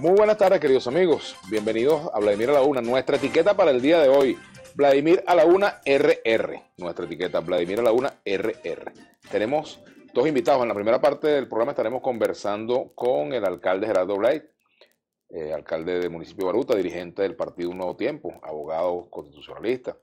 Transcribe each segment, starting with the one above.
Muy buenas tardes, queridos amigos. Bienvenidos a Vladimir a la Una. Nuestra etiqueta para el día de hoy, Vladimir a la Una RR. Nuestra etiqueta, Vladimir a la Una RR. Tenemos dos invitados. En la primera parte del programa estaremos conversando con el alcalde Gerardo Blay, alcalde del municipio de Baruta, dirigente del partido Un Nuevo Tiempo, abogado constitucionalista.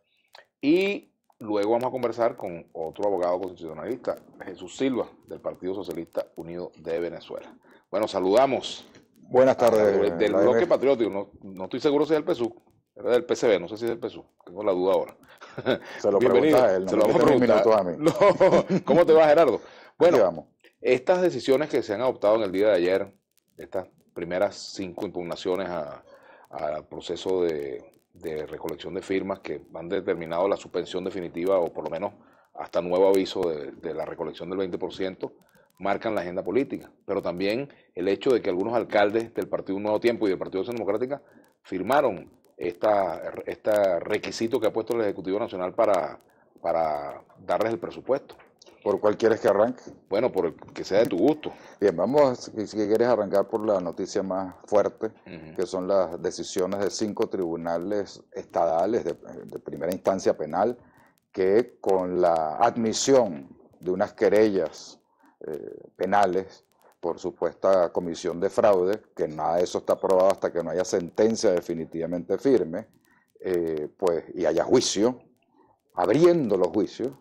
Y luego vamos a conversar con otro abogado constitucionalista, Jesús Silva, del Partido Socialista Unido de Venezuela. Bueno, saludamos. Buenas tardes. Del bloque patriótico, no estoy seguro si es del PSUV, era del PCB, no sé si es del PSUV, tengo la duda ahora. Se lo preguntas a él, se lo vamos a preguntar. A mí. No, ¿cómo te va, Gerardo? Bueno, estas decisiones que se han adoptado en el día de ayer, estas primeras 5 impugnaciones al proceso de recolección de firmas que han determinado la suspensión definitiva o por lo menos hasta nuevo aviso de la recolección del 20%, marcan la agenda política, pero también el hecho de que algunos alcaldes del Partido Un Nuevo Tiempo y del Partido Acción Democrática firmaron este requisito que ha puesto el Ejecutivo Nacional para darles el presupuesto. ¿Por cuál quieres que arranque? Bueno, por el que sea de tu gusto. Bien, vamos, si quieres arrancar por la noticia más fuerte, que son las decisiones de 5 tribunales estadales de primera instancia penal, que con la admisión de unas querellas penales por supuesta comisión de fraude, que nada de eso está aprobado hasta que no haya sentencia definitivamente firme, y haya juicio, abriendo los juicios,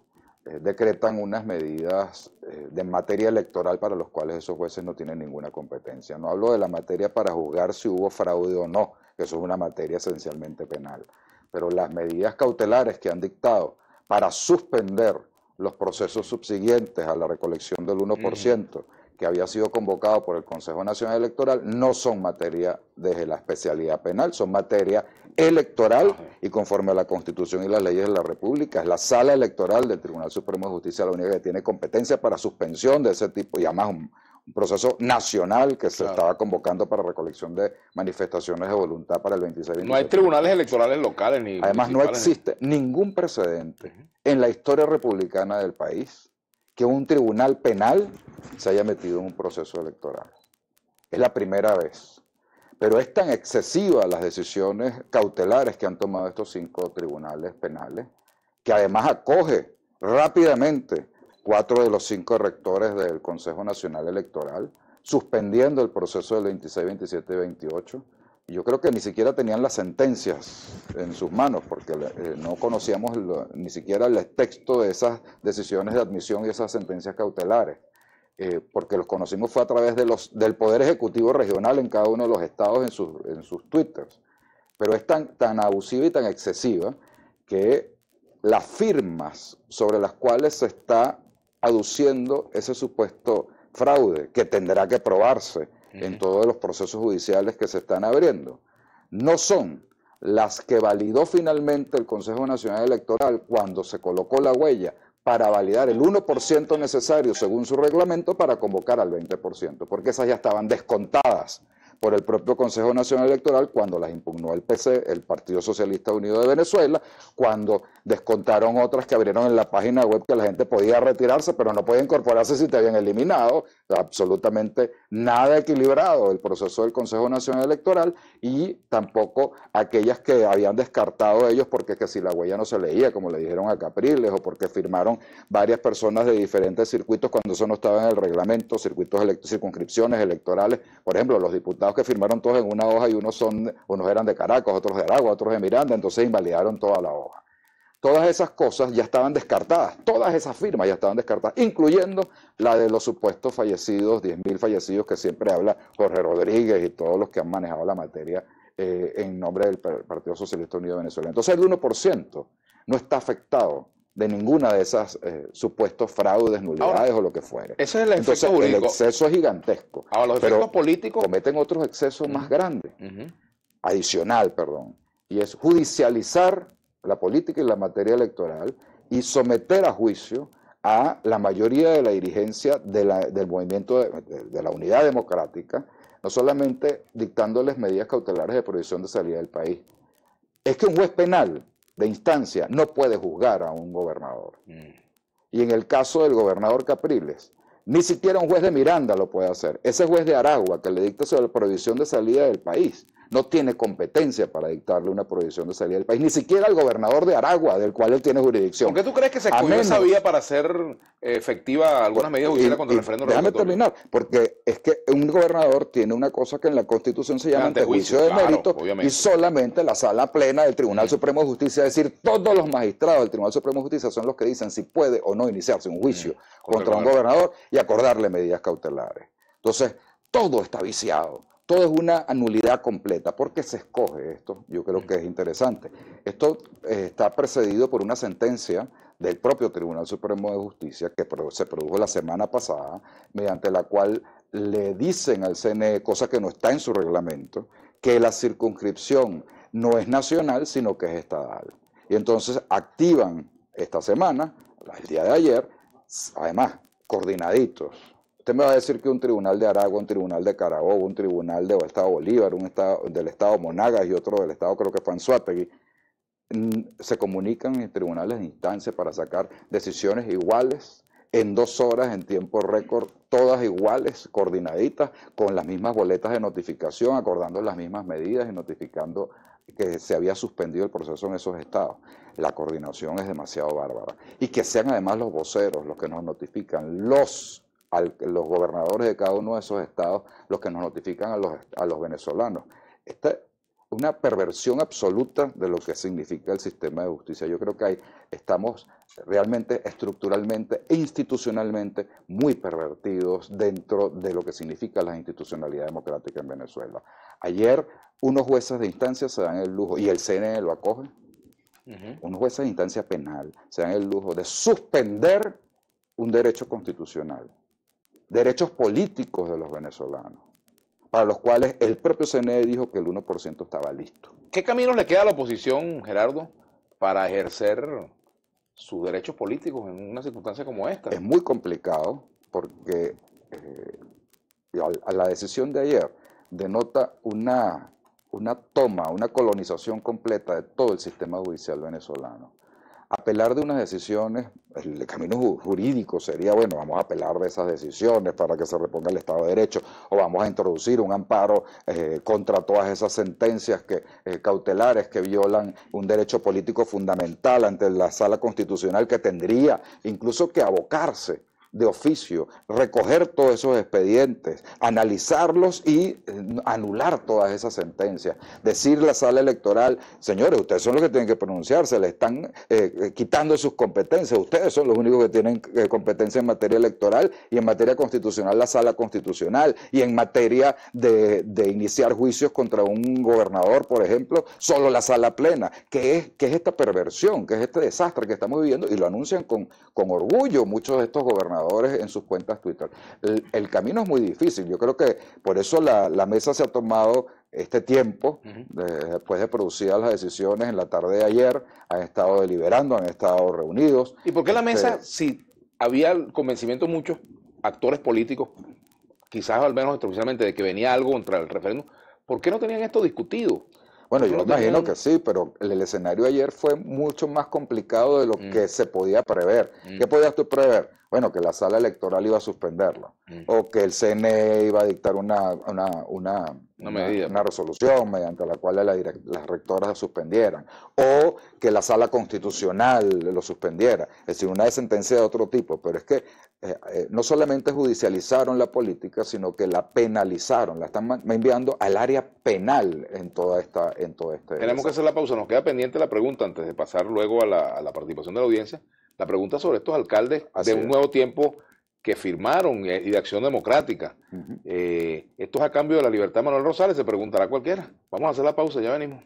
decretan unas medidas de materia electoral para los cuales esos jueces no tienen ninguna competencia. No hablo de la materia para juzgar si hubo fraude o no, que eso es una materia esencialmente penal, pero las medidas cautelares que han dictado para suspender los procesos subsiguientes a la recolección del 1%, que había sido convocado por el Consejo Nacional Electoral, no son materia desde la especialidad penal, son materia electoral y conforme a la Constitución y las leyes de la República. Es la Sala Electoral del Tribunal Supremo de Justicia de la única que tiene competencia para suspensión de ese tipo, y además un proceso nacional que se estaba convocando para recolección de manifestaciones de voluntad para el 26. No hay tribunales electorales locales ni además no existe ningún precedente en la historia republicana del país que un tribunal penal se haya metido en un proceso electoral. Es la primera vez. Pero es tan excesiva las decisiones cautelares que han tomado estos 5 tribunales penales, que además acoge rápidamente 4 de los 5 rectores del Consejo Nacional Electoral, suspendiendo el proceso del 26, 27 y 28. Y yo creo que ni siquiera tenían las sentencias en sus manos, porque no conocíamos ni siquiera el texto de esas decisiones de admisión y esas sentencias cautelares, porque los conocimos fue a través del Poder Ejecutivo Regional en cada uno de los estados en sus twitters. Pero es tan abusiva y tan excesiva que las firmas sobre las cuales se está aduciendo ese supuesto fraude, que tendrá que probarse en todos los procesos judiciales que se están abriendo, no son las que validó finalmente el Consejo Nacional Electoral cuando se colocó la huella para validar el 1% necesario según su reglamento para convocar al 20%, porque esas ya estaban descontadas por el propio Consejo Nacional Electoral cuando las impugnó el PC, el Partido Socialista Unido de Venezuela, cuando descontaron otras que abrieron en la página web que la gente podía retirarse, pero no podía incorporarse si te habían eliminado. Absolutamente nada equilibrado el proceso del Consejo Nacional Electoral, y tampoco aquellas que habían descartado ellos porque que si la huella no se leía, como le dijeron a Capriles, o porque firmaron varias personas de diferentes circuitos cuando eso no estaba en el reglamento, circunscripciones electorales. Por ejemplo, los diputados que firmaron todos en una hoja y unos eran de Caracas, otros de Aragua, otros de Miranda, entonces invalidaron toda la hoja. Todas esas cosas ya estaban descartadas, todas esas firmas ya estaban descartadas, incluyendo la de los supuestos fallecidos, 10.000 fallecidos que siempre habla Jorge Rodríguez y todos los que han manejado la materia en nombre del Partido Socialista Unido de Venezuela. Entonces el 1% no está afectado de ninguna de esas supuestos fraudes, nulidades o lo que fuere. Ese es el efecto jurídico. El exceso es gigantesco. Ahora, los efectos políticos cometen otros excesos más grandes, adicional, y es judicializar la política y la materia electoral y someter a juicio a la mayoría de la dirigencia del movimiento de la unidad democrática, no solamente dictándoles medidas cautelares de prohibición de salida del país. Es que un juez penal de instancia no puede juzgar a un gobernador. Y en el caso del gobernador Capriles, Ni siquiera un juez de Miranda lo puede hacer. Ese juez de Aragua que le dicta sobre la prohibición de salida del país no tiene competencia para dictarle una prohibición de salida del país. Ni siquiera el gobernador de Aragua, del cual él tiene jurisdicción. ¿Por qué tú crees que se escogió esa vía para hacer efectiva algunas medidas judiciales contra el referéndum revocatorio? Déjame terminar, porque es que un gobernador tiene una cosa que en la Constitución se llama antejuicio de mérito, y solamente la sala plena del Tribunal Supremo de Justicia, es decir, todos los magistrados del Tribunal Supremo de Justicia son los que dicen si puede o no iniciarse un juicio contra un gobernador y acordarle medidas cautelares. Entonces, todo está viciado. Todo es una nulidad completa. ¿Por qué se escoge esto? Yo creo que es interesante. Esto está precedido por una sentencia del propio Tribunal Supremo de Justicia que se produjo la semana pasada, mediante la cual le dicen al CNE, cosa que no está en su reglamento, que la circunscripción no es nacional, sino que es estatal. Y entonces activan esta semana, el día de ayer, además, coordinaditos. Usted me va a decir que un tribunal de Aragua, un tribunal de Carabobo, un tribunal del Estado Bolívar, del Estado Monagas y otro del Estado, creo que fue Anzoátegui, se comunican en tribunales de instancia para sacar decisiones iguales, en 2 horas, en tiempo récord, todas iguales, coordinaditas, con las mismas boletas de notificación, acordando las mismas medidas y notificando que se había suspendido el proceso en esos estados. La coordinación es demasiado bárbara. Y que sean además los voceros los que nos notifican, los gobernadores de cada uno de esos estados, los que nos notifican a los venezolanos. Esta es una perversión absoluta de lo que significa el sistema de justicia. Yo creo que estamos realmente estructuralmente e institucionalmente muy pervertidos dentro de lo que significa la institucionalidad democrática en Venezuela. Ayer unos jueces de instancia se dan el lujo, y el CNE lo acoge, unos jueces de instancia penal se dan el lujo de suspender un derecho constitucional, derechos políticos de los venezolanos, para los cuales el propio CNE dijo que el 1% estaba listo. ¿Qué caminos le queda a la oposición, Gerardo, para ejercer sus derechos políticos en una circunstancia como esta? Es muy complicado porque a la decisión de ayer denota una toma, una colonización completa de todo el sistema judicial venezolano. Apelar de unas decisiones, el camino jurídico sería, bueno, vamos a apelar de esas decisiones para que se reponga el Estado de Derecho, o vamos a introducir un amparo contra todas esas sentencias cautelares que violan un derecho político fundamental ante la Sala Constitucional, que tendría incluso que abocarse de oficio, recoger todos esos expedientes, analizarlos y anular todas esas sentencias. Decirle a la sala electoral, señores, ustedes son los que tienen que pronunciarse, le están quitando sus competencias, ustedes son los únicos que tienen competencia en materia electoral y en materia constitucional la sala constitucional, y en materia de iniciar juicios contra un gobernador, por ejemplo, solo la sala plena. ¿Qué es esta perversión? ¿Qué es este desastre que estamos viviendo? Y lo anuncian con orgullo muchos de estos gobernadores en sus cuentas Twitter. El camino es muy difícil. Yo creo que por eso la mesa se ha tomado este tiempo, después de producidas las decisiones en la tarde de ayer, han estado deliberando, han estado reunidos. ¿Y por qué la mesa, si había el convencimiento de muchos actores políticos, quizás al menos extraoficialmente, de que venía algo contra el referéndum, por qué no tenían esto discutido? Bueno, yo imagino que sí, pero el escenario ayer fue mucho más complicado de lo que se podía prever. ¿Qué podías tú prever? Bueno, que la sala electoral iba a suspenderlo, o que el CNE iba a dictar una resolución mediante la cual las rectoras lo suspendieran, o que la sala constitucional lo suspendiera, es decir, una sentencia de otro tipo. Pero es que no solamente judicializaron la política, sino que la penalizaron, la están enviando al área penal en todo este... Tenemos que hacer la pausa, nos queda pendiente la pregunta antes de pasar luego a la participación de la audiencia. La pregunta sobre estos alcaldes de un nuevo tiempo que firmaron y de Acción Democrática. ¿Esto es a cambio de la libertad de Manuel Rosales? Se preguntará cualquiera. Vamos a hacer la pausa, ya venimos.